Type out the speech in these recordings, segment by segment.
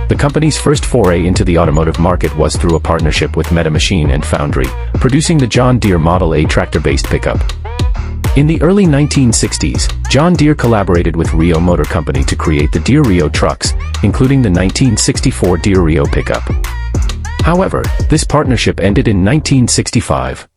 The company's first foray into the automotive market was through a partnership with Meta Machine and Foundry, producing the John Deere Model A tractor-based pickup. In the early 1960s, John Deere collaborated with Rio Motor Company to create the Deere Rio trucks, including the 1964 Deere Rio pickup. However, this partnership ended in 1965.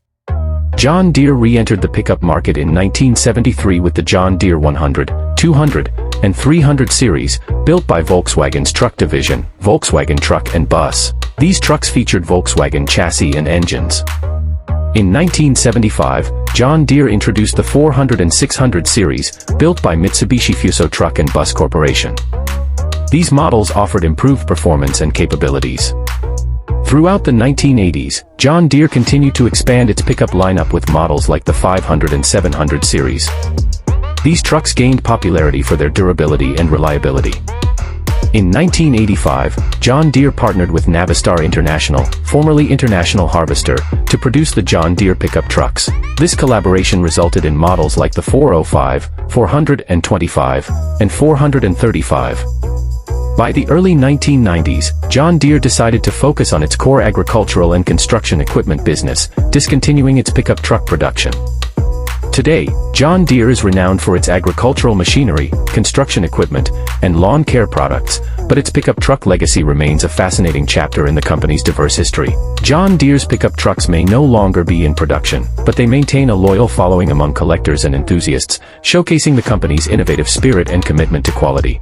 John Deere re-entered the pickup market in 1973 with the John Deere 100, 200, and 300 series, built by Volkswagen's truck division, Volkswagen Truck and Bus. These trucks featured Volkswagen chassis and engines. In 1975, John Deere introduced the 400 and 600 series, built by Mitsubishi Fuso Truck and Bus Corporation. These models offered improved performance and capabilities. Throughout the 1980s, John Deere continued to expand its pickup lineup with models like the 500 and 700 series. These trucks gained popularity for their durability and reliability. In 1985, John Deere partnered with Navistar International, formerly International Harvester, to produce the John Deere pickup trucks. This collaboration resulted in models like the 405, 425, and 435. By the early 1990s, John Deere decided to focus on its core agricultural and construction equipment business, discontinuing its pickup truck production. Today, John Deere is renowned for its agricultural machinery, construction equipment, and lawn care products, but its pickup truck legacy remains a fascinating chapter in the company's diverse history. John Deere's pickup trucks may no longer be in production, but they maintain a loyal following among collectors and enthusiasts, showcasing the company's innovative spirit and commitment to quality.